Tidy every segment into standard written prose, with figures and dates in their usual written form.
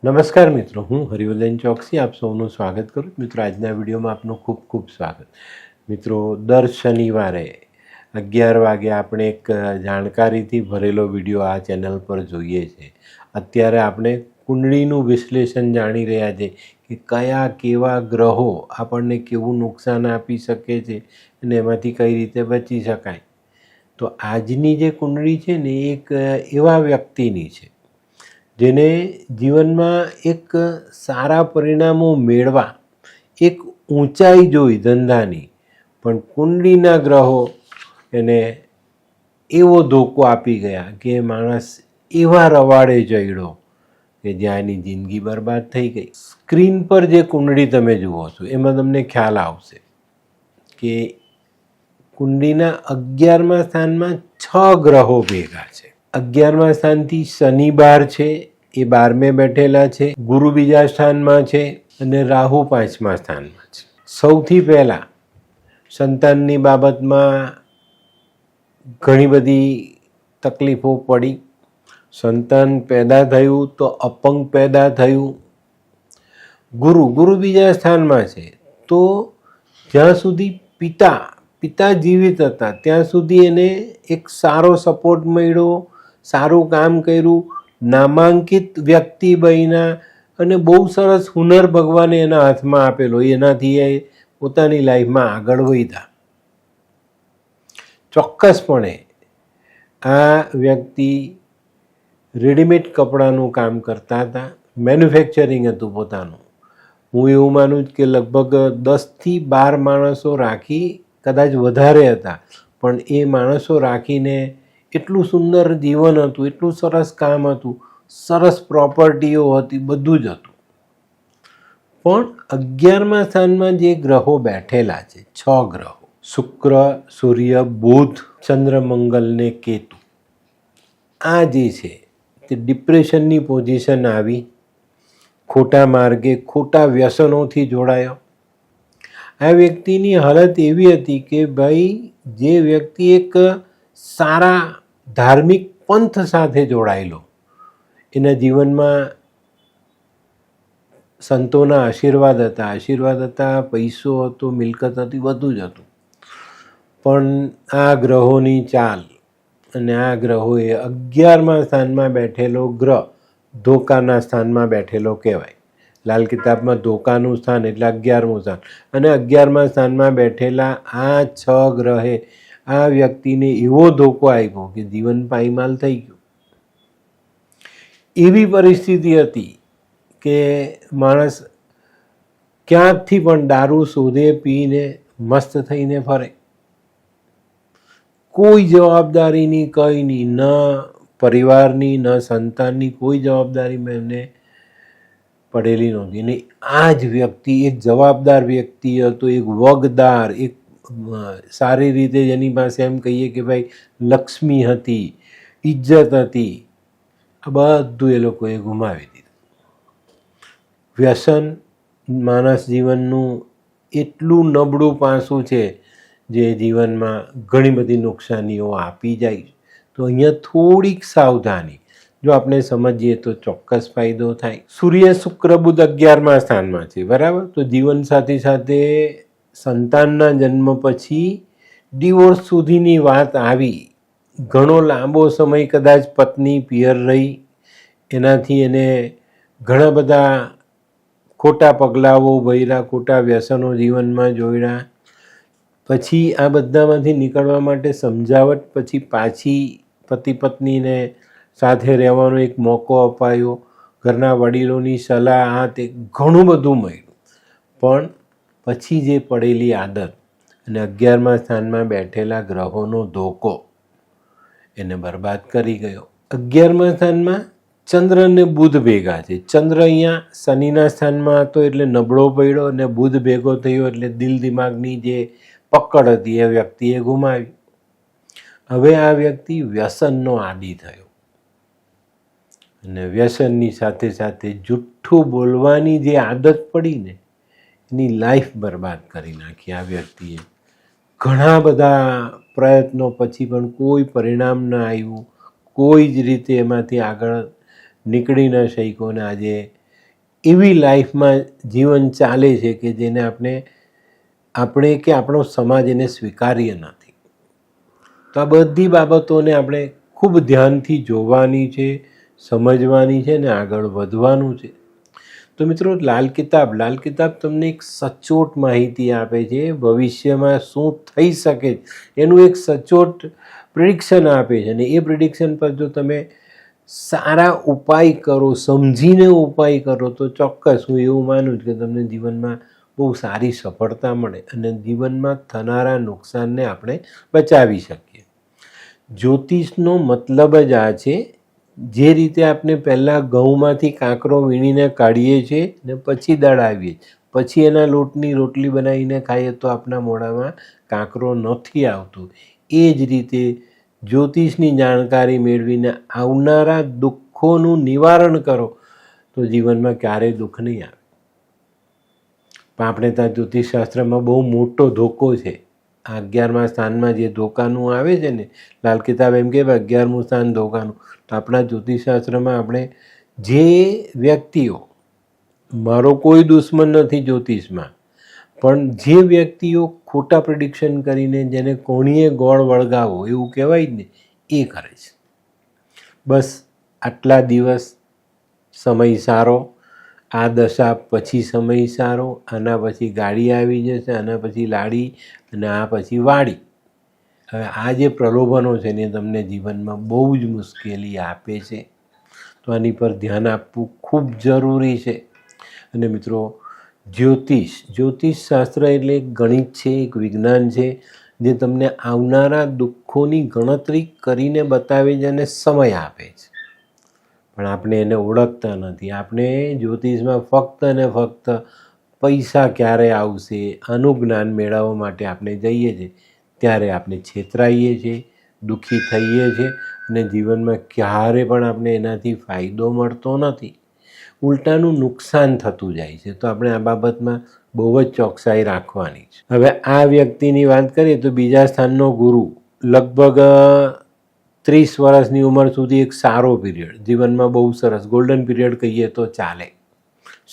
નમસ્કાર મિત્રો, હું હરિવર્ધન ચોકસી આપ સૌનું સ્વાગત કરું. મિત્રો, આજના વિડીયોમાં આપનું ખૂબ ખૂબ સ્વાગત. મિત્રો, દર શનિવારે 11 વાગે આપણે એક જાણકારીથી ભરેલો વિડીયો આ ચેનલ પર જોઈએ છે. અત્યારે આપણે કુંડળીનું વિશ્લેષણ જાણી રહ્યા છે કે કયા કેવા ગ્રહો આપણને કેવું નુકસાન આપી શકે છે અને એમાંથી કઈ રીતે બચી શકાય. તો આજની જે કુંડળી છે ને એક એવા વ્યક્તિની છે જેને જીવનમાં એક સારા પરિણામો મેળવા, એક ઊંચાઈ જોઈ ધંધાની, પણ કુંડળીના ગ્રહો એને એવો ધોકો આપી ગયા કે માણસ એવા રવાડે ચડ્યો કે જ્યાં એની જિંદગી બરબાદ થઈ ગઈ. સ્ક્રીન પર જે કુંડળી તમે જુઓ છો એમાં તમને ખ્યાલ આવશે કે કુંડળીના 11મા સ્થાનમાં 6 ગ્રહો ભેગા છે. 11મા સ્થાનથી શનિ 12 છે, એ 12મે બેઠેલા છે. ગુરુ બીજા સ્થાનમાં છે અને રાહુ 5મા સ્થાનમાં છે. સૌથી પહેલાં સંતાનની બાબતમાં ઘણી બધી તકલીફો પડી. સંતાન પેદા થયું તો અપંગ પેદા થયું. ગુરુ બીજા સ્થાનમાં છે, તો જ્યાં સુધી પિતા જીવિત હતા ત્યાં સુધી એને એક સારો સપોર્ટ મળ્યો, સારું કામ કર્યું, નામાંકિત વ્યક્તિ બન્યા અને બહુ સરસ હુનર ભગવાને એના હાથમાં આપેલો, એનાથી એ પોતાની લાઈફમાં આગળ વધ્યા. ચોક્કસપણે આ વ્યક્તિ રેડીમેડ કપડાનું કામ કરતા હતા, મેન્યુફેક્ચરિંગ હતું પોતાનું. હું એવું માનું કે લગભગ 10થી 12 માણસો રાખી, કદાચ વધારે હતા, પણ એ માણસો રાખીને એટલું સુંદર જીવન હતું, એટલું સરસ કામ હતું, સરસ પ્રોપર્ટીઓ હતી, બધું જ હતું. પણ 11મા સ્થાનમાં જે ગ્રહો બેઠેલા છે, 6 ગ્રહો, શુક્ર, સૂર્ય, બુધ, ચંદ્ર, મંગલ ને કેતુ, આ જે છે તે ડિપ્રેશનની પોઝિશન આવી, ખોટા માર્ગે, ખોટા વ્યસનોથી જોડાયો. આ વ્યક્તિની હાલત એવી હતી કે ભાઈ, જે વ્યક્તિ એક સારા ધાર્મિક પંથ સાથે જોડાયેલો, એના જીવનમાં સંતોના આશીર્વાદ હતા, પૈસો હતો, મિલકત હતી, બધું જ હતું. પણ આ ગ્રહોની ચાલ અને આ ગ્રહોએ 11મા સ્થાનમાં બેઠેલો ગ્રહ ધોકાના સ્થાનમાં બેઠેલો કહેવાય. લાલ કિતાબમાં ધોકાનું સ્થાન એટલે 11મું સ્થાન, અને 11મા સ્થાનમાં બેઠેલા આ 6 ગ્રહે આ વ્યક્તિને એવો ધોકો આપ્યો કે જીવન પાયમાલ થઈ ગયું. એવી પરિસ્થિતિ હતી કે માણસ ક્યાંકથી પણ દારૂ શોધે, પીને મસ્ત થઈને ફરે. કોઈ જવાબદારી નહીં, કંઈ નહીં, ન પરિવારની ન સંતાનની કોઈ જવાબદારી એમને પડેલી નહોતી. ને આ જ વ્યક્તિ એક જવાબદાર વ્યક્તિ હતો, એક વગદાર, એક સારી રીતે જેની પાસે એમ કહીએ કે ભાઈ લક્ષ્મી હતી, ઇજ્જત હતી, આ બધું એ લોકોએ ગુમાવી દીધું. વ્યસન માણસ જીવનનું એટલું નબળું પાસું છે જે જીવનમાં ઘણી બધી નુકસાનીઓ આપી જાય. તો અહીંયા થોડીક સાવધાની જો આપણે સમજીએ તો ચોક્કસ ફાયદો થાય. સૂર્ય, શુક્ર, બુધ 11મા સ્થાનમાં છે, બરાબર. તો જીવનસાથી સાથે સંતાનના જન્મ પછી ડિવોર્સ સુધીની વાત આવી. ઘણો લાંબો સમય કદાચ પત્ની પિયર રહી, એનાથી એને ઘણા બધા ખોટા પગલાઓ ભર્યા, ખોટા વ્યસનો જીવનમાં જોડ્યા. પછી આ બધામાંથી નીકળવા માટે સમજાવટ, પછી પાછી પતિ પત્નીને સાથે રહેવાનો એક મોકો અપાયો, ઘરના વડીલોની સલાહ, આ તે ઘણું બધું મળ્યું. પણ પછી જે પડેલી આદત અને 11મા સ્થાનમાં બેઠેલા ગ્રહોનો ધોકો એને બરબાદ કરી ગયો. 11મા સ્થાનમાં ચંદ્ર અને બુધ ભેગા છે. ચંદ્ર અહીંયા શનિના સ્થાનમાં હતો એટલે નબળો પડ્યો, અને બુધ ભેગો થયો એટલે દિલ દિમાગની જે પકડ હતી એ વ્યક્તિએ ગુમાવી. હવે આ વ્યક્તિ વ્યસનનો આદી થયો, અને વ્યસનની સાથે સાથે જુઠ્ઠું બોલવાની જે આદત પડી ને, એની લાઈફ બરબાદ કરી નાખી આ વ્યક્તિએ. ઘણા બધા પ્રયત્નો પછી પણ કોઈ પરિણામ ન આવ્યું, કોઈ જ રીતે એમાંથી આગળ નીકળી ન શક્યો, ને આજે એવી લાઈફમાં જીવન ચાલે છે કે જેને આપણે કે આપણો સમાજ એને સ્વીકાર્ય નથી. તો આ બધી બાબતોને આપણે ખૂબ ધ્યાનથી જોવાની છે, સમજવાની છે ને આગળ વધવાનું છે. તો મિત્રો, લાલ કિતાબ તમને એક સચોટ માહિતી આપે છે. ભવિષ્યમાં શું થઈ શકે એનું એક સચોટ પ્રિડિક્શન આપે છે, અને એ પ્રિડિક્શન પર જો તમે સારા ઉપાય કરો, સમજીને ઉપાય કરો, તો ચોક્કસ હું એવું માનું છું કે તમને જીવનમાં બહુ સારી સફળતા મળે અને જીવનમાં થનારા નુકસાનને આપણે બચાવી શકીએ. જ્યોતિષનો મતલબ જ આ છે. જે રીતે આપણે પહેલાં ઘઉંમાંથી કાંકરો વીણીને કાઢીએ છીએ ને પછી દળાવીએ, પછી એના લોટની રોટલી બનાવીને ખાઈએ તો આપણા મોઢામાં કાંકરો નથી આવતો. એ જ રીતે જ્યોતિષની જાણકારી મેળવીને આવનારા દુઃખોનું નિવારણ કરો તો જીવનમાં ક્યારેય દુઃખ નહીં આવે. પણ આપણે ત્યાં જ્યોતિષશાસ્ત્રમાં બહુ મોટો ધોકો છે. આ 11મા સ્થાનમાં જે ધોકાનું આવે છે ને, લાલ કિતાબ એમ કે 11મું સ્થાન ધોકાનું. તો આપણા જ્યોતિષશાસ્ત્રમાં આપણે જે વ્યક્તિઓ, મારો કોઈ દુશ્મન નથી જ્યોતિષમાં, પણ જે વ્યક્તિઓ ખોટા પ્રિડિક્શન કરીને જેને કોણીએ ગોળ વળગાવો એવું કહેવાય ને, એ કરે છે. બસ આટલા દિવસ સમય સારો, આ દશા પછી સમય સારો, આના પછી ગાડી આવી જશે, આના પછી લાડી, અને આ પછી વાડી. હવે આ જે પ્રલોભનો છે ને તમને જીવનમાં બહુ જ મુશ્કેલી આપે છે. તો આની પર ધ્યાન આપવું ખૂબ જરૂરી છે. અને મિત્રો, જ્યોતિષશાસ્ત્ર એટલે એક ગણિત છે, એક વિજ્ઞાન છે, જે તમને આવનારા દુઃખોની ગણતરી કરીને બતાવે છે અને સમય આપે છે. પણ આપણે એને ઓળખતા નથી. આપણે જ્યોતિષમાં ફક્ત ને ફક્ત પૈસા ક્યારે આવશે આનું જ્ઞાન મેળવવા માટે આપણે જઈએ છીએ. ત્યારે આપણે છેતરાઈએ છીએ, દુઃખી થઈએ છીએ, અને જીવનમાં ક્યારે પણ આપણે એનાથી ફાયદો મળતો નથી, ઉલટાનું નુકસાન થતું જાય છે. તો આપણે આ બાબતમાં બહુ જ ચોકસાઈ રાખવાની છે. હવે આ વ્યક્તિની વાત કરીએ તો બીજા સ્થાનનો ગુરુ લગભગ 30 વર્ષની ઉંમર સુધી એક સારો પીરિયડ, જીવનમાં બહુ સરસ ગોલ્ડન પીરિયડ કહીએ તો ચાલે.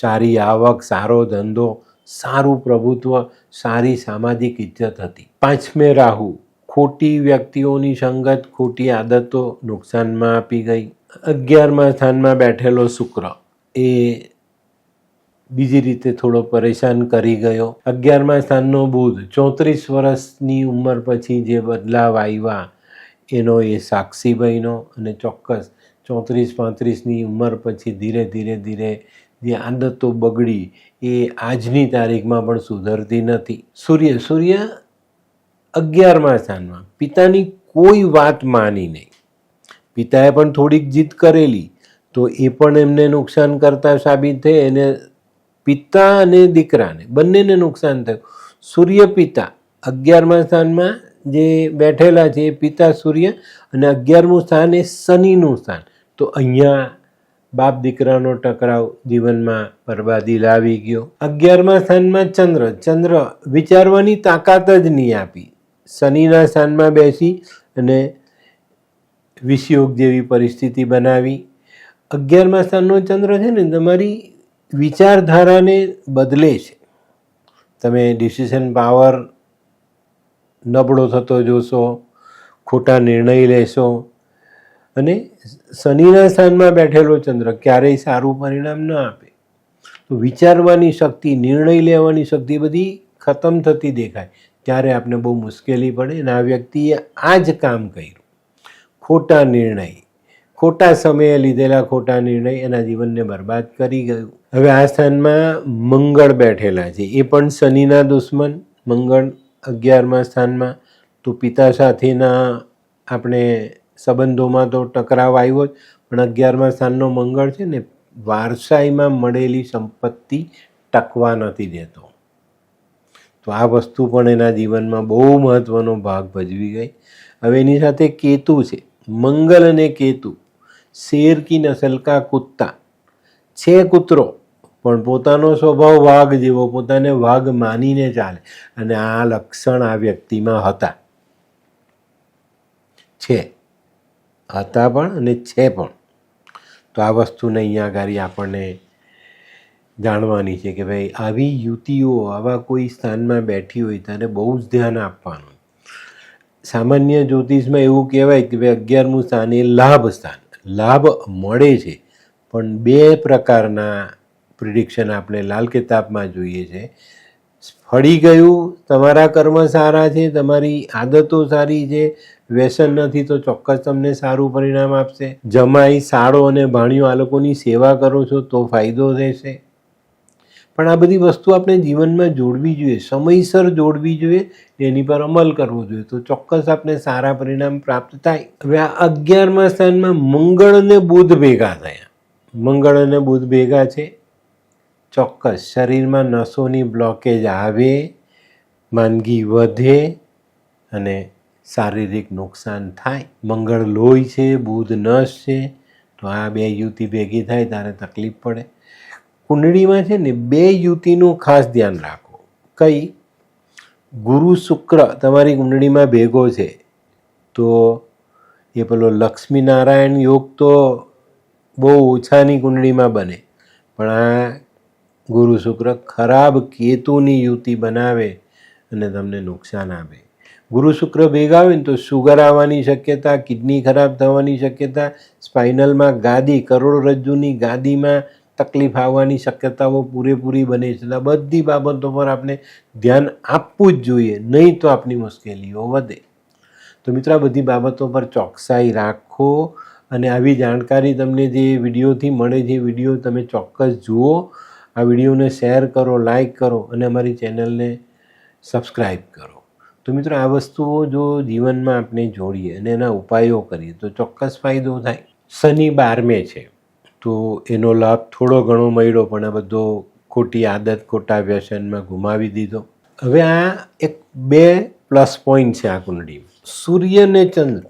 સારી આવક, સારો ધંધો, સારું પ્રભુત્વ, સારી સામાજિક ઇજ્જત હતી. 5મે રાહુ, ખોટી વ્યક્તિઓની સંગત, ખોટી આદતો નુકસાનમાં આપી ગઈ. 11મા સ્થાનમાં બેઠેલો શુક્ર એ બીજી રીતે થોડો પરેશાન કરી ગયો. 11મા સ્થાનનો બુધ 34 વર્ષની ઉંમર પછી જે બદલાવ આવ્યા એનો એ સાક્ષી બન્યો. અને ચોક્કસ 34-35ની ઉંમર પછી ધીરે ધીરે જે આદતો બગડી એ આજની તારીખમાં પણ સુધરતી નથી. સૂર્ય 11મા સ્થાનમાં, પિતાની કોઈ વાત માની નહીં. પિતાએ પણ થોડીક જીદ કરેલી તો એ પણ એમને નુકસાન કરતા સાબિત થઈ. એને પિતા અને દીકરાને બંનેને નુકસાન થયું. સૂર્ય પિતા 11મા સ્થાનમાં જે બેઠેલા છે એ પિતા સૂર્ય, અને 11મું સ્થાન એ શનિનું સ્થાન. તો અહીંયા બાપ દીકરાનો ટકરાવ જીવનમાં બરબાદી લાવી ગયો. 11મા સ્થાનમાં ચંદ્ર વિચારવાની તાકાત જ નહીં આપી. શનિના સ્થાનમાં બેસી અને વિષયોગ જેવી પરિસ્થિતિ બનાવી. 11મા સ્થાનનો ચંદ્ર છે ને તમારી વિચારધારાને બદલે છે. તમે ડિસિઝન પાવર નબળો થતો જોશો, ખોટા નિર્ણય લેશો. અને શનિના સ્થાનમાં બેઠેલો ચંદ્ર ક્યારેય સારું પરિણામ ન આપે. તો વિચારવાની શક્તિ, નિર્ણય લેવાની શક્તિ બધી ખતમ થતી દેખાય. ત્યારે આપણે બહુ મુશ્કેલી પડે. અને આ વ્યક્તિએ આ જ કામ કર્યું. ખોટા નિર્ણય, ખોટા સમયે લીધેલા ખોટા નિર્ણય એના જીવનને બરબાદ કરી ગયું. હવે આ સ્થાનમાં મંગળ બેઠેલા છે, એ પણ શનિના દુશ્મન. મંગળ 11મા સ્થાનમાં, તો પિતા સાથેના આપણે સંબંધોમાં તો ટકરાવ આવ્યો જ. પણ 11મા સ્થાનનો મંગળ છે ને વારસાઈમાં મળેલી સંપત્તિ ટકવા નથી દેતો. તો આ વસ્તુ પણ એના જીવનમાં બહુ મહત્ત્વનો ભાગ ભજવી ગઈ. હવે એની સાથે કેતુ છે. મંગલ અને કેતુ, શેર કી નસલ કા કુત્તા છે. કૂતરો પણ પોતાનો સ્વભાવ વાઘ જેવો, પોતાને વાઘ માનીને ચાલે. અને આ લક્ષણ આ વ્યક્તિમાં હતા પણ અને છે પણ. તો આ વસ્તુને અહીંયા આગળ આપણને જાણવાની છે કે ભાઈ આવી યુતિઓ આવા કોઈ સ્થાનમાં બેઠી હોય ત્યારે બહુ જ ધ્યાન આપવાનું. સામાન્ય જ્યોતિષમાં એવું કહેવાય કે ભાઈ 11મું સ્થાન એ લાભ સ્થાન, લાભ મળે છે. પણ બે પ્રકારના પ્રિડિક્શન આપણે લાલ કિતાબમાં જોઈએ છે. ફળી ગયું, તમારા કર્મ સારા છે, તમારી આદતો સારી છે, વ્યસન નથી, તો ચોક્કસ તમને સારું પરિણામ આપશે. જમાઈ, સાળો અને ભાણિયો આ લોકોની સેવા કરો છો તો ફાયદો રહેશે. પણ આ બધી વસ્તુ આપણે જીવનમાં જોડવી જોઈએ, સમયસર જોડવી જોઈએ, એની પર અમલ કરવો જોઈએ, તો ચોક્કસ આપણે સારા પરિણામ પ્રાપ્ત થાય. હવે આ 11મા સ્થાનમાં મંગળ અને બુધ ભેગા થયા. મંગળ અને બુધ ભેગા છે, ચોક્કસ શરીરમાં નસોની બ્લોકેજ આવે, માંદગી વધે અને શારીરિક નુકસાન થાય. મંગળ લોહી છે, બુધ નસ છે, તો આ બે યુતિ ભેગી થાય ત્યારે તકલીફ પડે. કુંડળીમાં છે ને બે યુતિનું ખાસ ધ્યાન રાખો. કઈ? ગુરુ શુક્ર તમારી કુંડળીમાં ભેગો છે તો એ પેલો લક્ષ્મીનારાયણ યોગ તો બહુ ઓછાની કુંડળીમાં બને, પણ આ ગુરુ શુક્ર ખરાબ કેતુની યુતિ બનાવે અને તમને નુકસાન આપે. ગુરુ શુક્ર ભેગા હોય ને તો શુગર આવવાની શક્યતા, કિડની ખરાબ થવાની શક્યતા, સ્પાઇનલમાં ગાદી, કરોડરજ્જુની ગાદીમાં તકલીફ આવવાની શક્યતાઓ પૂરેપૂરી બને છે. આ બધી બાબતો પર આપણે ધ્યાન આપવું જ જોઈએ, નહીં તો આપણી મુશ્કેલીઓ વધે. તો મિત્રો આ બધી બાબતો પર ચોકસાઈ રાખો અને આવી જાણકારી તમને જે વિડીયોથી મળે છે, વિડીયો તમે ચોક્કસ જુઓ. આ વિડીયોને શેર કરો, લાઈક કરો અને અમારી ચેનલને સબસ્ક્રાઈબ કરો. તો મિત્રો આ વસ્તુઓ જો જીવનમાં આપણે જોડીએ અને એના ઉપાયો કરીએ તો ચોક્કસ ફાયદો થાય. શનિ 12મે છે તો એનો લાભ થોડો ઘણો મળ્યો, પણ આ બધો ખોટી આદત, ખોટા વ્યસનમાં ગુમાવી દીધો. હવે આ એક બે પ્લસ પોઈન્ટ છે આ કુંડળીમાં. સૂર્ય અને ચંદ્ર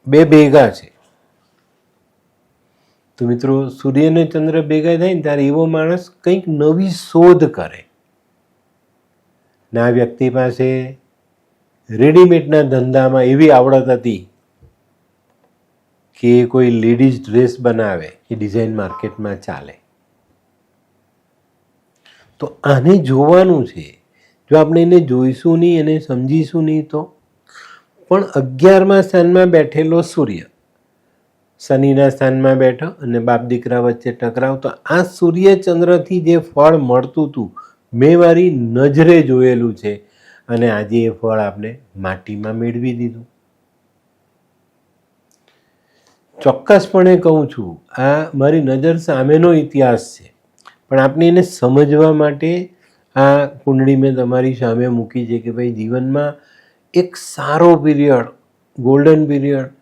બે ભેગા છે. તો મિત્રો સૂર્ય અને ચંદ્ર ભેગા થાય ને ત્યારે એવો માણસ કંઈક નવી શોધ કરે. ના વ્યક્તિ પાસે રેડીમેડના ધંધામાં એવી આવડત હતી કે કોઈ લેડીઝ ડ્રેસ બનાવે, એ ડિઝાઇન માર્કેટમાં ચાલે. તો આને જોવાનું છે. જો આપણે એને જોઈશું નહીં, એને સમજીશું નહીં તો. પણ 11મા સ્થાનમાં બેઠેલો સૂર્ય શનિના સ્થાનમાં બેઠો અને બાપ દીકરા વચ્ચે ટકરાવ, તો આ સૂર્ય ચંદ્રથી જે ફળ મળતું હતું મેં મારી નજરે જોયેલું છે અને આજે એ ફળ આપણે માટીમાં મેળવી દીધું. ચોક્કસપણે કહું છું, આ મારી નજર સામેનો ઇતિહાસ છે, પણ આપણે એને સમજવા માટે આ કુંડળી મેં તમારી સામે મૂકી છે કે ભાઈ જીવનમાં એક સારો પીરિયડ, ગોલ્ડન પીરિયડ,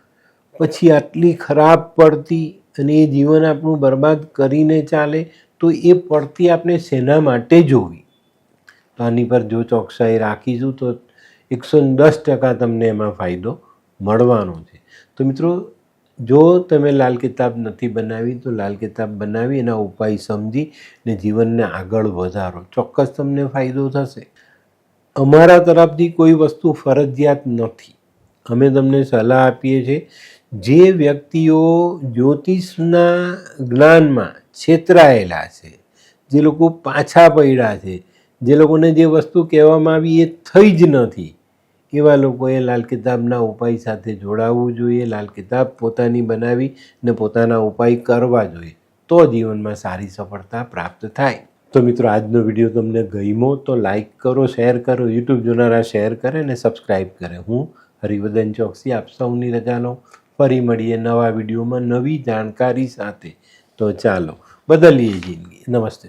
પછી આટલી ખરાબ પડતી અને એ જીવન આપણું બરબાદ કરીને ચાલે, તો એ પડતી આપણે શેના માટે જોવી? આની પર જો ચોકસાઈ રાખીશું તો 110% તમને એમાં ફાયદો મળવાનો છે. તો મિત્રો જો તમે લાલ કિતાબ નથી બનાવી તો લાલ કિતાબ બનાવી એના ઉપાય સમજી ને જીવનને આગળ વધારો, ચોક્કસ તમને ફાયદો થશે. અમારા તરફથી કોઈ વસ્તુ ફરજિયાત નથી. અમે તમને સલાહ આપીએ છીએ. જે વ્યક્તિઓ જ્યોતિષના જ્ઞાનમાં છેતરાયેલા છે, જે લોકો પાછા પડ્યા છે, જે લોકોને જે વસ્તુ કહેવામાં આવી એ થઈ જ નથી, એવા લોકોએ લાલ કિતાબના ઉપાય સાથે જોડાવવું જોઈએ. લાલ કિતાબ પોતાની બનાવી ને પોતાના ઉપાય કરવા જોઈએ, તો જીવનમાં સારી સફળતા પ્રાપ્ત થાય. તો મિત્રો આજનો વિડીયો તમને ગમ્યો તો લાઈક કરો, શેર કરો, યુટ્યુબ જોનારા શેર કરે અને સબસ્ક્રાઈબ કરે. હું હરિવર્ધન ચોકસી આપ સૌની રજા લઉં. ફરી મળીએ નવા વિડીયોમાં નવી જાણકારી સાથે. તો ચાલો બદલીએ જિંદગી. નમસ્તે.